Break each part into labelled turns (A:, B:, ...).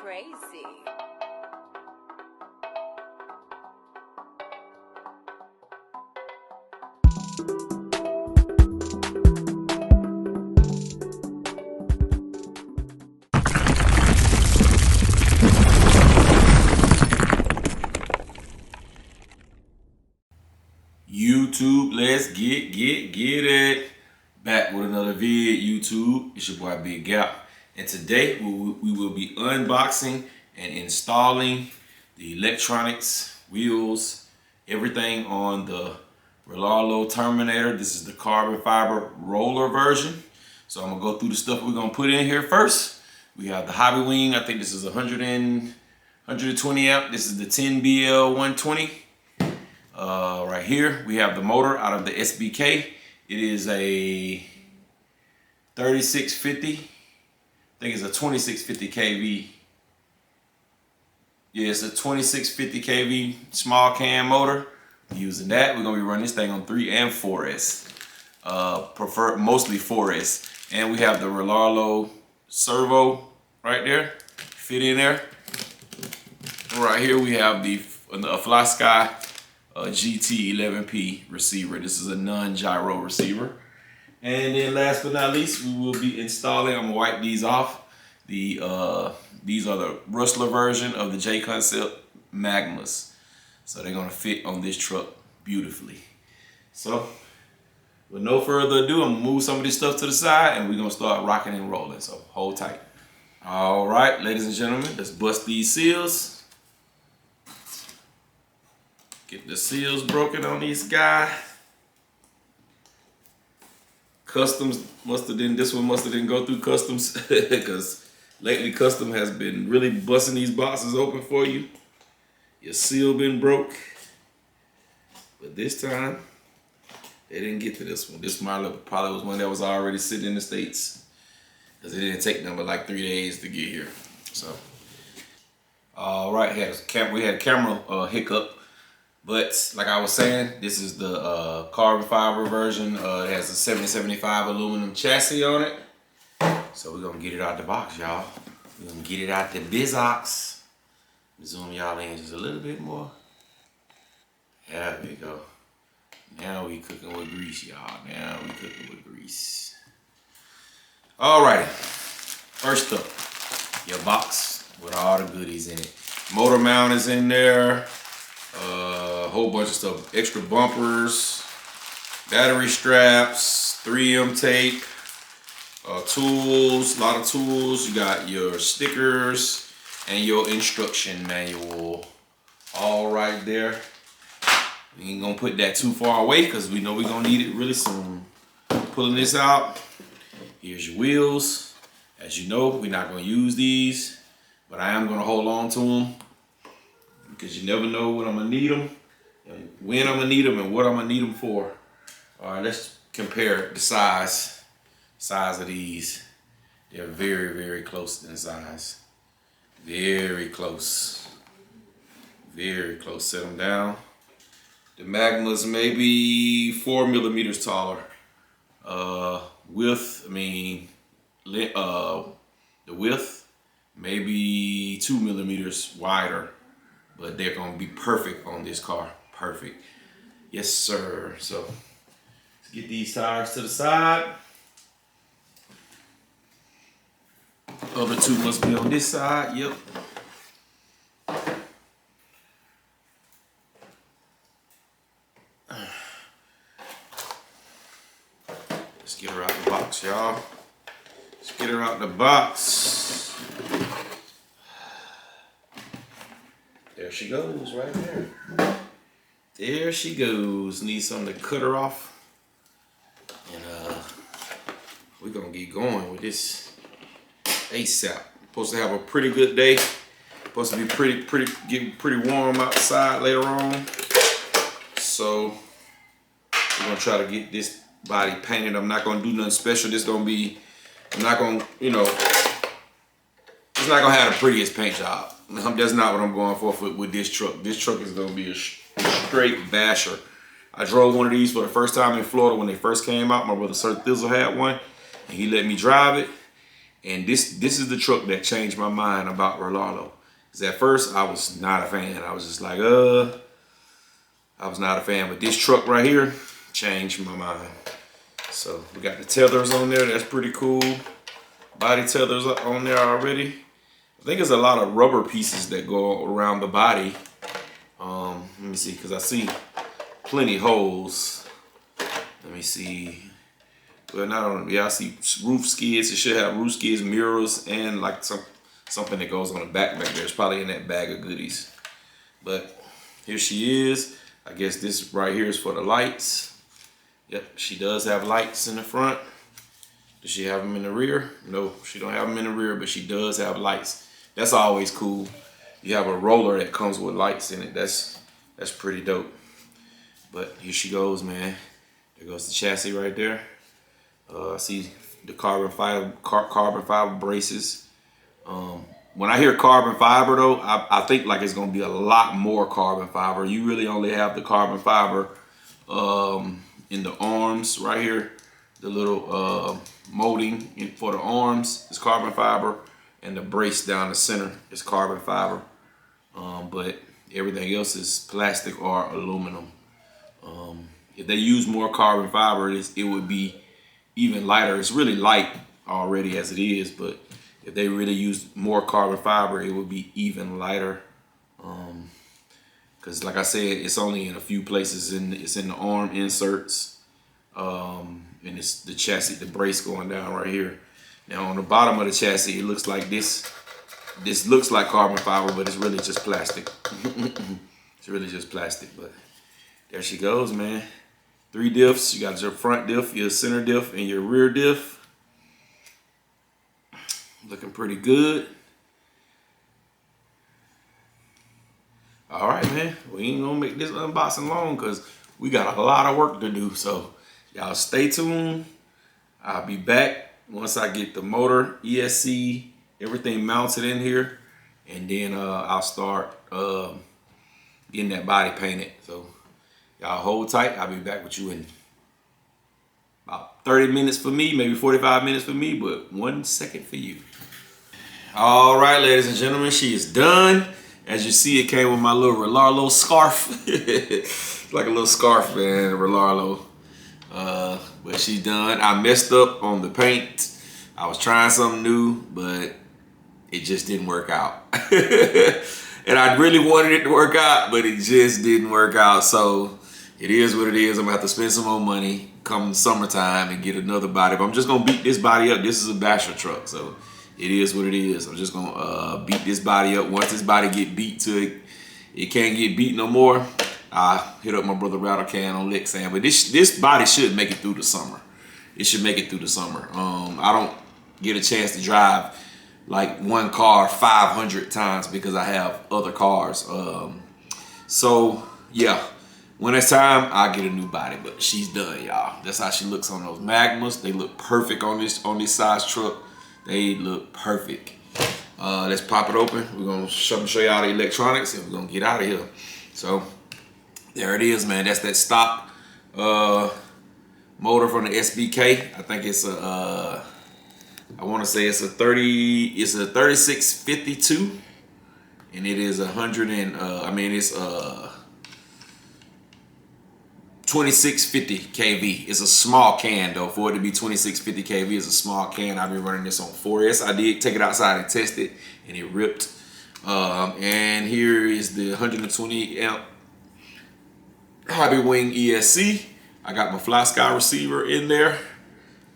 A: crazy.
B: YouTube, let's get it. Back with another vid, YouTube. It's your boy Big Gap. And today we will be unboxing and installing the electronics, wheels, everything on the Rlaarlo Terminator. This is the carbon fiber roller version. So I'm gonna go through the stuff we're gonna put in here first. We have the Hobby Wing. I think this is 120 amp. This is the 10BL 120. Right here we have the motor out of the SBK. It is a 3650. I think it's a 2650 kV. Yeah, it's a 2650 kV small cam motor. Using that, we're gonna be running this thing on 3 and 4S. Prefer mostly 4S. And we have the Rlaarlo servo right there, fit in there. Right here we have the Fly Sky GT11P receiver. This is a non-gyro receiver. And then last but not least, we will be installing, I'm gonna wipe these off. These are the Rustler version of the J Concept Magmas. So they're gonna fit on this truck beautifully. So with no further ado, I'm gonna move some of this stuff to the side and we're gonna start rocking and rolling. So hold tight. All right, ladies and gentlemen, let's bust these seals. Get the seals broken on these guys. Customs this one must have didn't go through customs because lately custom has been really busting these boxes open for you. Your seal been broke. But this time, they didn't get to this one. This model probably was one that was already sitting in the States because it didn't take them but like 3 days to get here. So, all right, we had a camera hiccup. But like I was saying, this is the carbon fiber version. It has a 7075 aluminum chassis on it. So we're gonna get it out the box, y'all. We're gonna get it out the bizox. Zoom y'all in just a little bit more. There we go. Now we cooking with grease, y'all. Now we cooking with grease. Alrighty. First up, your box with all the goodies in it. Motor mount is in there. A whole bunch of stuff, extra bumpers, battery straps, 3M tape, tools, a lot of tools. You got your stickers and your instruction manual all right there. We ain't gonna put that too far away because we know we're gonna need it really soon. Pulling this out, here's your wheels. As you know, we're not gonna use these, but I am gonna hold on to them because you never know when I'm gonna need them, and when I'm gonna need them, and what I'm gonna need them for. All right, let's compare the size of these. They're very, very close in size. Very close. Very close. Set them down. The Magma's maybe 4 millimeters taller. The width maybe 2 millimeters wider. But they're gonna be perfect on this car. Perfect. Yes, sir. So let's get these tires to the side. Other two must be on this side. Yep. Let's get her out the box, y'all. Let's get her out the box. There she goes, right there. There she goes. Need something to cut her off. And we're gonna get going with this ASAP. Supposed to have a pretty good day. Supposed to be getting pretty warm outside later on. So we're gonna try to get this body painted. I'm not gonna do nothing special. It's not gonna have the prettiest paint job. That's not what I'm going for with this truck. This truck is gonna be a straight basher. I drove one of these for the first time in Florida when they first came out. My brother Sir Thizzle had one, and he let me drive it. And this is the truck that changed my mind about Rlaarlo. Because at first I was not a fan. I was just like, I was not a fan. But this truck right here changed my mind. So we got the tethers on there. That's pretty cool. Body tethers on there already. I think there's a lot of rubber pieces that go around the body. Let me see, because I see plenty holes. Let me see. Well, not on. Yeah, I see roof skids. It should have roof skids, mirrors, and like something that goes on the back there. It's probably in that bag of goodies. But here she is. I guess this right here is for the lights. Yep, she does have lights in the front. Does she have them in the rear? No, she don't have them in the rear, but she does have lights. That's always cool. You have a roller that comes with lights in it. That's pretty dope. But here she goes, man. There goes the chassis right there. I see the carbon fiber braces. When I hear carbon fiber though, I think like it's gonna be a lot more carbon fiber. You really only have the carbon fiber in the arms right here. The little molding for the arms is carbon fiber, and the brace down the center is carbon fiber. But everything else is plastic or aluminum. If they use more carbon fiber, it would be even lighter. It's really light already as it is, but if they really use more carbon fiber, it would be even lighter. Because like I said, it's only in a few places. It's in the arm inserts, and it's the chassis, the brace going down right here. Now on the bottom of the chassis, it looks like this. This looks like carbon fiber, but it's really just plastic. It's really just plastic, but there she goes, man. 3 diffs. You got your front diff, your center diff, and your rear diff. Looking pretty good. All right, man. We ain't gonna make this unboxing long because we got a lot of work to do. So y'all stay tuned. I'll be back once I get the motor, ESC, everything mounted in here, and then I'll start getting that body painted. So y'all hold tight. I'll be back with you in about 30 minutes for me, maybe 45 minutes for me, but 1 second for you. All right, ladies and gentlemen, she is done. As you see, it came with my little Rlaarlo scarf. It's like a little scarf, man, Rlaarlo. But she's done. I messed up on the paint. I was trying something new, but it just didn't work out. And I really wanted it to work out, but it just didn't work out. So it is what it is. I'm gonna have to spend some more money come summertime and get another body. But I'm just gonna beat this body up. This is a basher truck, so it is what it is. I'm just gonna beat this body up. Once this body get beat to it can't get beat no more. I hit up my brother Rlaarlo can on lick sand. But this body should make it through the summer. It should make it through the summer. I don't get a chance to drive like one car 500 times because I have other cars. So yeah, when it's time, I'll get a new body. But she's done, y'all. That's how she looks on those Magmas. They look perfect on this size truck. They look perfect. Let's pop it open. We're gonna show y'all the electronics and we're gonna get out of here. So there it is, man. That's that stock motor from the SBK. I think it's a I want to say it's a 3652, and it is 2650 kV. It's a small can though. For it to be 2650 kV, is a small can. I've been running this on 4S. I did take it outside and test it, and it ripped. And here is the 120 amp Hobby Wing ESC. I got my Fly Sky receiver in there.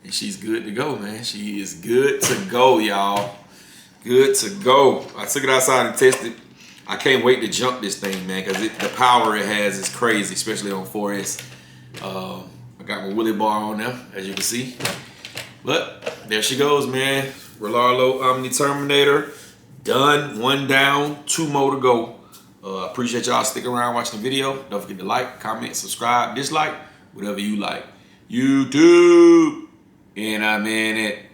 B: And she's good to go, man. She is good to go, y'all. Good to go. I took it outside and tested. I can't wait to jump this thing, man, because the power it has is crazy, especially on 4S. I got my wheelie bar on there, as you can see. But there she goes, man. Rlaarlo Omni Terminator. Done. 1 down, 2 more to go. Appreciate y'all sticking around watching the video. Don't forget to like, comment, subscribe, dislike, whatever you like. YouTube. And I'm in it.